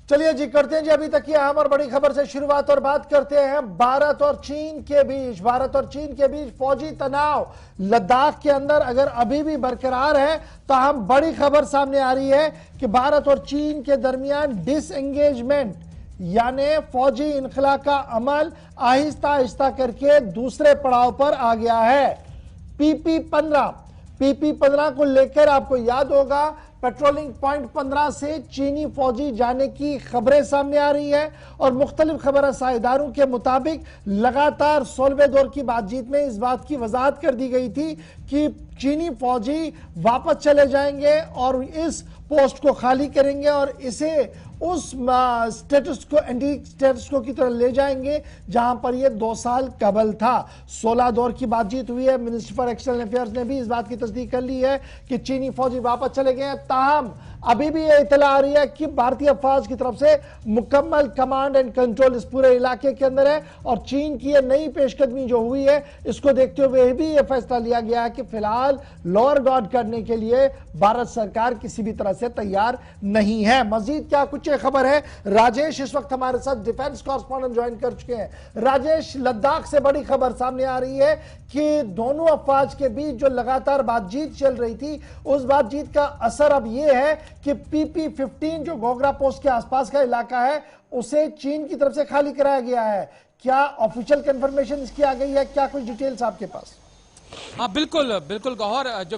चलिए जी, करते हैं जी अभी तक की अहम और बड़ी खबर से शुरुआत और बात करते हैं भारत और चीन के बीच फौजी तनाव लद्दाख के अंदर अगर अभी भी बरकरार है तो हम बड़ी खबर सामने आ रही है कि भारत और चीन के दरमियान डिसएंगेजमेंट यानी फौजी इनखला का अमल आहिस्ता आहिस्ता करके दूसरे पड़ाव पर आ गया है। पीपी-15 को लेकर आपको याद होगा पेट्रोलिंग पॉइंट 15 से चीनी फौजी जाने की खबरें सामने आ रही है और मुख्तलिफ खबर साइदारों के मुताबिक लगातार 16वें दौर की बातचीत में इस बात की वजाहत कर दी गई थी कि चीनी फौजी वापस चले जाएंगे और इस पोस्ट को खाली करेंगे और इसे उस स्टेटस को की तरह ले जाएंगे जहां पर यह 2 साल कबल था। 16 दौर की बातचीत हुई है। मिनिस्टर फॉर एक्सटर्नल अफेयर्स ने भी इस बात की तस्दीक कर ली है कि चीनी फौजी वापस चले गए हैं। ताहम अभी भी यह इतला आ रही है कि भारतीय फौज की तरफ से मुकम्मल कमांड एंड कंट्रोल इस पूरे इलाके के अंदर है और चीन की यह नई पेशकदमी जो हुई है इसको देखते हुए भी यह फैसला लिया गया है कि फिलहाल लोअर गार्ड करने के लिए भारत सरकार किसी भी तरह से तैयार नहीं है। मजीद क्या कुछ खबर है, राजेश इस वक्त हमारे साथ डिफेंस कॉरेस्पॉन्डेंट ज्वाइन कर चुके हैं। राजेश, लद्दाख से बड़ी खबर सामने आ रही है कि दोनों अफवाज के बीच जो लगातार बातचीत चल रही थी उस बातचीत का असर अब यह है कि पीपी-15 जो गोगरा पोस्ट के आसपास का इलाका है उसे चीन की तरफ से खाली कराया गया है। क्या ऑफिशियल कंफर्मेशन इसकी आ गई है? क्या कुछ डिटेल्स आपके पास? हाँ, बिल्कुल बिल्कुल गौहर, जो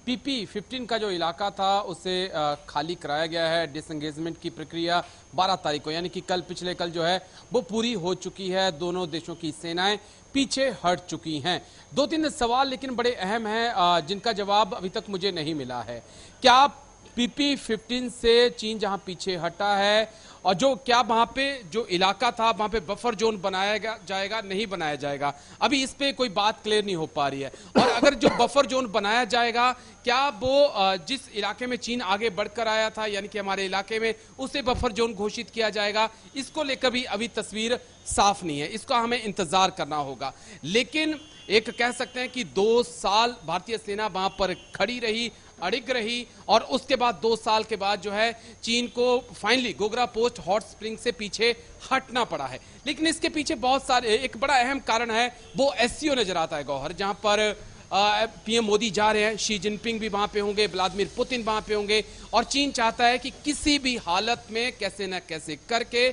पीपी-15 का जो इलाका था उसे खाली कराया गया है। डिसएंगेजमेंट की प्रक्रिया 12 तारीख को यानी कि पिछले कल जो है वो पूरी हो चुकी है। दोनों देशों की सेनाएं पीछे हट चुकी हैं। 2-3 सवाल लेकिन बड़े अहम हैं जिनका जवाब अभी तक मुझे नहीं मिला है। क्या पीपी-15 से चीन जहां पीछे हटा है और जो क्या वहां पे जो इलाका था वहां पे बफर जोन बनाया जाएगा नहीं बनाया जाएगा, अभी इस पे कोई बात क्लियर नहीं हो पा रही है। और अगर जो बफर जोन बनाया जाएगा क्या वो जिस इलाके में चीन आगे बढ़कर आया था यानी कि हमारे इलाके में उसे बफर जोन घोषित किया जाएगा, इसको लेकर भी अभी तस्वीर साफ नहीं है। इसका हमें इंतजार करना होगा। लेकिन एक कह सकते हैं कि 2 साल भारतीय सेना वहां पर खड़ी रही, अड़िग रही और उसके बाद 2 साल के बाद जो है चीन को finally Gogra post hot spring से पीछे हटना पड़ा है। लेकिन इसके पीछे बहुत सारे एक बड़ा अहम कारण है, वो एससीओ नजर आता है गौहर, जहां पर पीएम मोदी जा रहे हैं, शी जिनपिंग भी वहां पे होंगे, व्लादिमीर पुतिन वहां पे होंगे और चीन चाहता है कि किसी भी हालत में कैसे न कैसे करके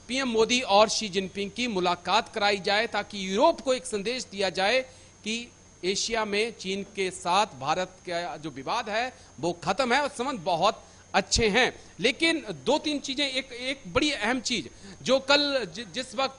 पीएम मोदी और शी जिनपिंग की मुलाकात कराई जाए ताकि यूरोप को एक संदेश दिया जाए कि एशिया में चीन के साथ भारत का जो विवाद है वो खत्म है और संबंध बहुत अच्छे हैं। लेकिन 2-3 चीजें, एक बड़ी अहम चीज जो कल जिस वक्त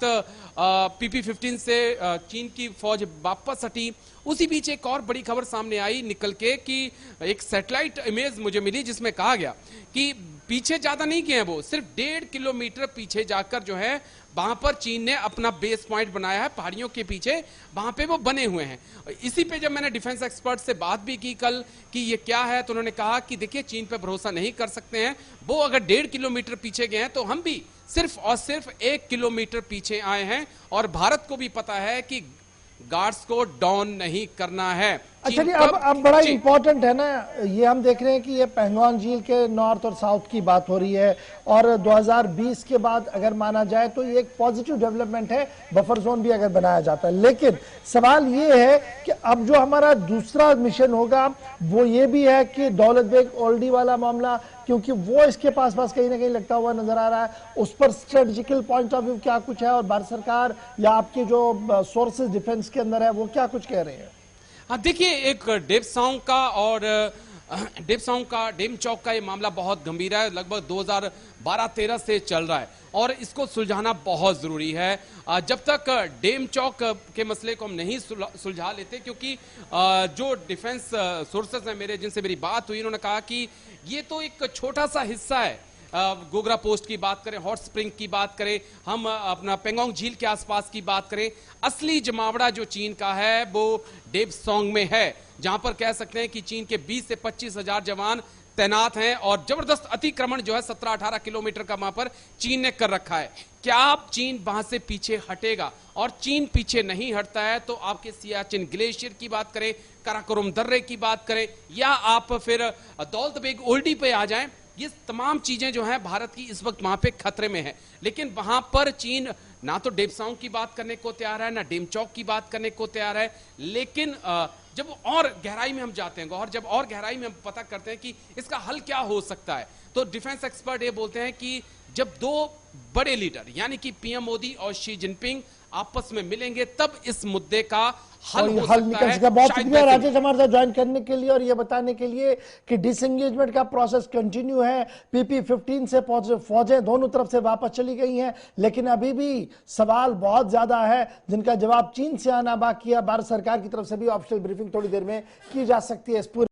पीपी-15 से चीन की फौज वापस हटी उसी बीच एक और बड़ी खबर सामने आई निकल के कि एक सैटेलाइट इमेज मुझे मिली जिसमें कहा गया कि पीछे ज्यादा नहीं गए हैं, वो सिर्फ 1.5 किलोमीटर पीछे जाकर जो है वहां पर चीन ने अपना बेस पॉइंट बनाया है, पहाड़ियों के पीछे वहां पे वो बने हुए हैं। इसी पे जब मैंने डिफेंस एक्सपर्ट से बात भी की कल कि ये क्या है तो उन्होंने कहा कि देखिए चीन पे भरोसा नहीं कर सकते हैं, वो अगर 1.5 किलोमीटर पीछे गए हैं तो हम भी सिर्फ और सिर्फ 1 किलोमीटर पीछे आए हैं और भारत को भी पता है कि गार्ड्स को डाउन नहीं करना है। अच्छा, अब बड़ा इंपॉर्टेंट है ना, ये हम देख रहे हैं कि ये पैंगोंग झील के नॉर्थ और साउथ की बात हो रही है और 2020 के बाद अगर माना जाए तो ये एक पॉजिटिव डेवलपमेंट है, बफर जोन भी अगर बनाया जाता है। लेकिन सवाल ये है कि अब जो हमारा दूसरा मिशन होगा वो ये भी है कि दौलत बेग ओल्डी वाला मामला, क्योंकि वो इसके पास कहीं ना कहीं लगता हुआ नजर आ रहा है, उस पर स्ट्रेटेजिकल पॉइंट ऑफ व्यू क्या कुछ है और भारत सरकार या आपके जो सोर्सेज डिफेंस के अंदर है वो क्या कुछ कह रहे हैं? हाँ, देखिए एक डेम चौक का ये मामला बहुत गंभीर है, लगभग 2012-13 से चल रहा है और इसको सुलझाना बहुत जरूरी है। जब तक डेम चौक के मसले को हम नहीं सुलझा लेते, क्योंकि जो डिफेंस सोर्सेस हैं मेरे जिनसे मेरी बात हुई उन्होंने कहा कि ये तो एक छोटा सा हिस्सा है। गोगरा पोस्ट की बात करें, हॉट स्प्रिंग की बात करें, हम अपना पेंगोंग झील के आसपास की बात करें, असली जमावड़ा जो चीन का है वो डेपसोंग में है, जहां पर कह सकते हैं कि चीन के 20 से 25 हजार जवान तैनात हैं और जबरदस्त अतिक्रमण जो है 17-18 किलोमीटर का वहां पर चीन ने कर रखा है। क्या आप चीन वहां से पीछे हटेगा? और चीन पीछे नहीं हटता है तो आपके सियाचिन ग्लेशियर की बात करें, काराकोरम दर्रे की बात करें या आप फिर दौलत बेग ओल्डी पे आ जाएं ये तमाम चीजें जो हैं भारत की इस वक्त वहां पे खतरे में है। लेकिन वहां पर चीन ना तो डेपसांग की बात करने को तैयार है, ना डेमचौक की बात करने को तैयार है। लेकिन जब और गहराई में हम जाते हैं और जब और गहराई में हम पता करते हैं कि इसका हल क्या हो सकता है, तो डिफेंस एक्सपर्ट ये बोलते हैं कि जब दो बड़े लीडर यानी कि पीएम मोदी और शी जिनपिंग आपस में मिलेंगे तब इस मुद्दे का हल हो हल सकता निकल है। सका। बहुत शायद शुक्रिया वैसे राजेश हमारे साथ ज्वाइन करने के लिए और ये बताने के लिए कि डिसएंगेजमेंट का प्रोसेस कंटिन्यू है। PP-15 से फौजें दोनों तरफ से वापस चली गई हैं, लेकिन अभी भी सवाल बहुत ज्यादा है जिनका जवाब चीन से आना बाकी है। भारत सरकार की तरफ से भी ऑफिशियल ब्रीफिंग थोड़ी देर में की जा सकती है इस पूरे